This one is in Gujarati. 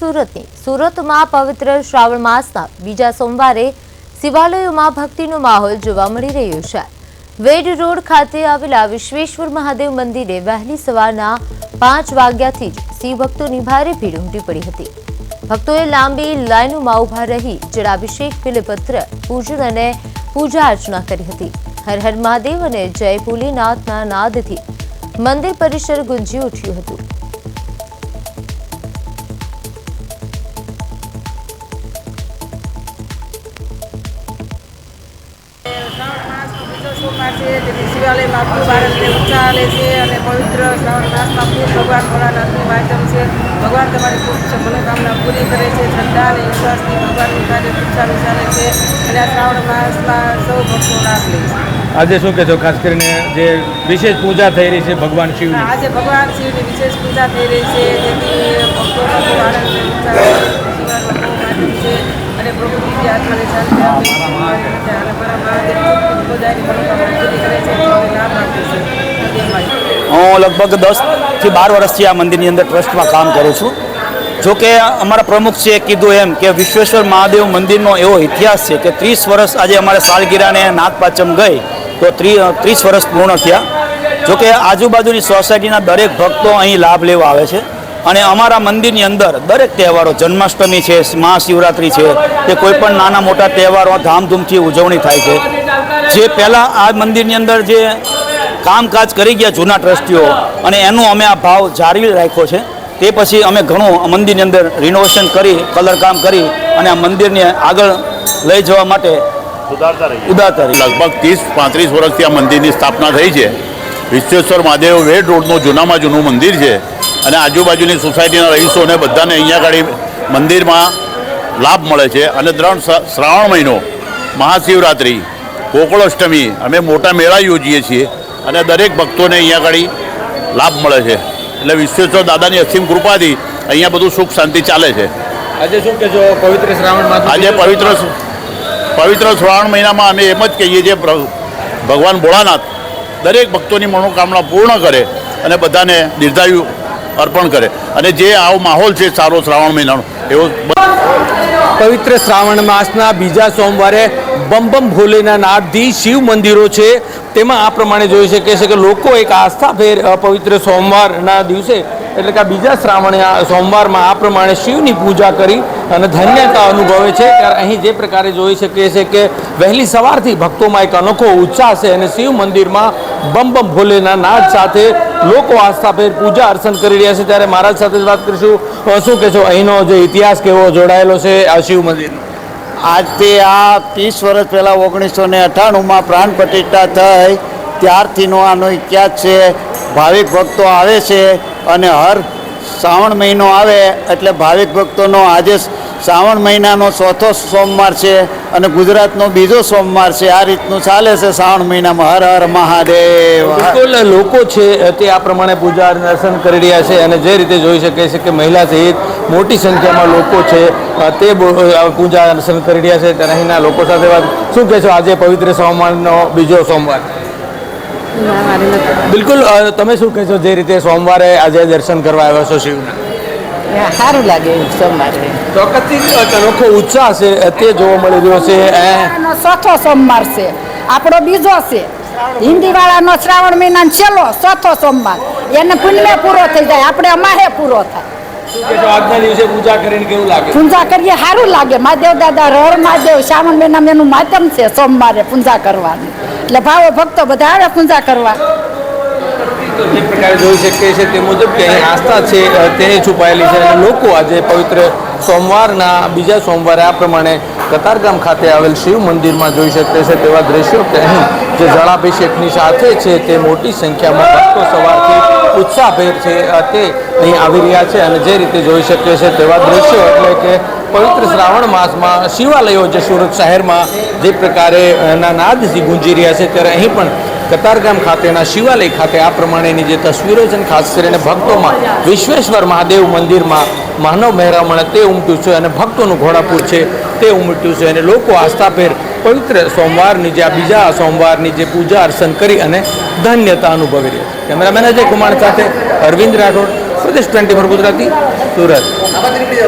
સુરતમાં પવિત્ર શ્રાવણ માસના બીજા સોમવારે શિવાલયોમાં ભક્તિનો માહોલ જોવા મળી રહ્યો છે। વેડ રોડ ખાતે આવેલા વિશ્વેશ્વર મહાદેવ મંદિરે વહેલી સવારના 5 વાગ્યાથી જ શિવ ભક્તોની ભારે ભીડ ઉમટી પડી હતી। ભક્તોએ લાંબી લાઈનોમાં ઉભા રહી જળાભિષેક, બિલ્વપત્ર પૂજન અને પૂજા અર્ચના કરી હતી। હર હર મહાદેવ અને જય ભોલેનાથના નાદથી મંદિર પરિસર ગુંજી ઉઠ્યું હતું। शिवालय में आखू भारत में उत्साह ले पवित्र श्रावण मास में खूब भगवान भोलानाथ माध्यम से भगवान तमारी खूब मनोकामना पूरी करे श्रद्धा और विश्वास की भगवान कार्य उत्साह विचारे श्रावण मास में सौ भक्तों लाभ ले। आज शू कहो खास कर विशेष पूजा थी रही है भगवान शिव आज भगवान शिव की विशेष पूजा थी रही है भक्तों खूब आनंद माध्यम से प्रभु की आत्मा शांति हूँ लगभग 10 થી 12 वर्षથી आ मंदिर अंदर ट्रस्ट में काम करूँ छूँ। जो कि अमरा प्रमुख से कीधु एम कि विश्वेश्वर महादेव मंदिर एवो इतिहास है कि 30 वर्ष आज अमरे सालगिरह ने नागपांचम गई तो 30 वर्ष पूर्ण थया। जो कि आजूबाजूनी सोसायटी दरेक भक्तों अहीं लाभ लेवा आवे छे અને અમારા મંદિરની અંદર દરેક તહેવારો જન્માષ્ટમી છે, મહાશિવરાત્રિ છે કે કોઈપણ નાના મોટા તહેવારો ધામધૂમથી ઉજવણી થાય છે। જે પહેલાં આ મંદિરની અંદર જે કામકાજ કરી ગયા જૂના ટ્રસ્ટીઓ અને એનું અમે આ ભાવ જાળવી રાખ્યો છે। તે પછી અમે ઘણું મંદિરની અંદર રિનોવેશન કરી કલર કામ કરી અને આ મંદિરને આગળ લઈ જવા માટે ઉદારતા રહી। લગભગ 30-35 વર્ષથી આ મંદિરની સ્થાપના થઈ છે। વિશ્વેશ્વર મહાદેવ વેડ રોડનું જૂનામાં જૂનું મંદિર છે અને આજુબાજુની સોસાયટીના રહીશોને બધાને અહીંયા આગળ મંદિરમાં લાભ મળે છે। અને શ્રાવણ મહિનો, મહાશિવરાત્રિ, ગોકુળાષ્ટમી અમે મોટા મેળા યોજીએ છીએ અને દરેક ભક્તોને અહીંયા આગળ લાભ મળે છે। એટલે વિશ્વેશ્વર દાદાની અસીમ કૃપાથી અહીંયા બધું સુખ શાંતિ ચાલે છે। આજે શું કહેશો પવિત્ર શ્રાવણ માસ? આજે પવિત્ર શ્રાવણ મહિનામાં અમે એમ જ કહીએ છીએ ભગવાન ભોળાનાથ દરેક ભક્તોની મનોકામના પૂર્ણ કરે અને બધાને દીર્ઘાયુ અર્પણ કરે અને જે આવો માહોલ છે સારો શ્રાવણ મહિનાનો એવો। પવિત્ર શ્રાવણ માસના બીજા સોમવારે બમ બમ ભોલેના નાદથી શિવ મંદિરો છે તેમાં આ પ્રમાણે જોઈ શકે છે કે લોકો એક આસ્થાભેર પવિત્ર સોમવારના દિવસે એટલે કે બીજા શ્રાવણ સોમવારમાં આ પ્રમાણે શિવની પૂજા કરી અને ધન્યતા અનુભવે છે। ત્યારે અહીં જે પ્રકારે જોઈ શકીએ છીએ કે વહેલી સવારથી ભક્તોમાં એક અનોખો ઉત્સાહ છે અને શિવ મંદિરમાં બમ બમ ભોલેના નાદ સાથે લોકો આસ્થાભેર પૂજા અર્ચન કરી રહ્યા છે। ત્યારે મહારાજ સાથે વાત કરીશું। શું કહેશો અહીંનો જે ઇતિહાસ કેવો જોડાયેલો છે આ શિવ મંદિર? આજથી આ 30 વર્ષ પહેલાં 1998માં પ્રાણ પ્રતિષ્ઠા થઈ ત્યારથીનો આનો ઇતિહાસ છે। ભાવિક ભક્તો આવે છે અને હર શ્રાવણ મહિનો આવે એટલે ભાવિક ભક્તોનો આજે શ્રાવણ મહિનાનો ચોથો સોમવાર છે અને ગુજરાતનો બીજો સોમવાર છે। આ રીતનું ચાલે છે શ્રાવણ મહિનામાં। હર હર મહાદેવ। બિલકુલ લોકો છે તે આ પ્રમાણે પૂજા દર્શન કરી રહ્યા છે અને જે રીતે જોઈ શકે છે કે મહિલા સહિત મોટી સંખ્યામાં લોકો છે તે પૂજા દર્શન કરી રહ્યા છે। ત્યારે અહીંના લોકો સાથે વાત શું કહેશો આજે પવિત્ર સોમવારનો બીજો સોમવાર? બિલકુલ તમે શું કહેશો જે રીતે સોમવારે આજે દર્શન કરવા આવ્યા છો શિવના? સારું લાગે સોમવારે ચોક્કસથી અનોખો ઉત્સાહ છે તે જોવા મળી રહ્યો છે। ચોથો સોમવાર છે, આપણો બીજો છે હિન્દી વાળાનો શ્રાવણ મહિનાનો છેલ્લો ચોથો સોમવાર, એને પુણ્ય પૂરો થઈ જાય, આપણે અમારે પૂરો થાય। આજના દિવસે પૂજા કરીને કેવું લાગે? પૂજા કરીએ સારું લાગે। મહાદેવ દાદા હર મહાદેવ શ્રાવણ મહિનામાં એનું માધ્યમ છે સોમવારે પૂજા કરવાની, એટલે ભાવો ભક્તો બધા આવે પૂજા કરવા। જે પ્રકારે જોઈ શકીએ છીએ તે મુજબ કે અહીં આસ્થા છે તેની છુપાયેલી છે અને લોકો આજે પવિત્ર સોમવારના બીજા સોમવારે આ પ્રમાણે કતારગામ ખાતે આવેલ શિવ મંદિરમાં જોઈ શકીએ છે તેવા દ્રશ્યો કે અહીં જે જળાભિષેકની સાથે છે તે મોટી સંખ્યામાં ભક્તો સવારથી ઉત્સાહભેર છે તે અહીં આવી રહ્યા છે અને જે રીતે જોઈ શકીએ છે તેવા દ્રશ્યો એટલે કે પવિત્ર શ્રાવણ માસમાં શિવાલયો જે સુરત શહેરમાં જે પ્રકારે નાદથી ગુંજી રહ્યા છે ત્યારે અહીં પણ કતારગામ ખાતેના શિવાલય ખાતે આ પ્રમાણેની જે તસવીરો છે ખાસ કરીને ભક્તોમાં વિશ્વેશ્વર મહાદેવ મંદિરમાં માનવ મહેરામણ તે ઉમટ્યું છે અને ભક્તોનું ઘોડાપુર છે તે ઉમટ્યું છે અને લોકો આસ્થાભેર પવિત્ર સોમવારની જે આ બીજા સોમવારની જે પૂજા અર્ચન કરી અને ધન્યતા અનુભવી રહ્યા છે। કેમેરામેન અજય કુમાર સાથે અરવિંદ રાઠોડ, પ્રદેશ 24 ગુજરાતી, સુરત।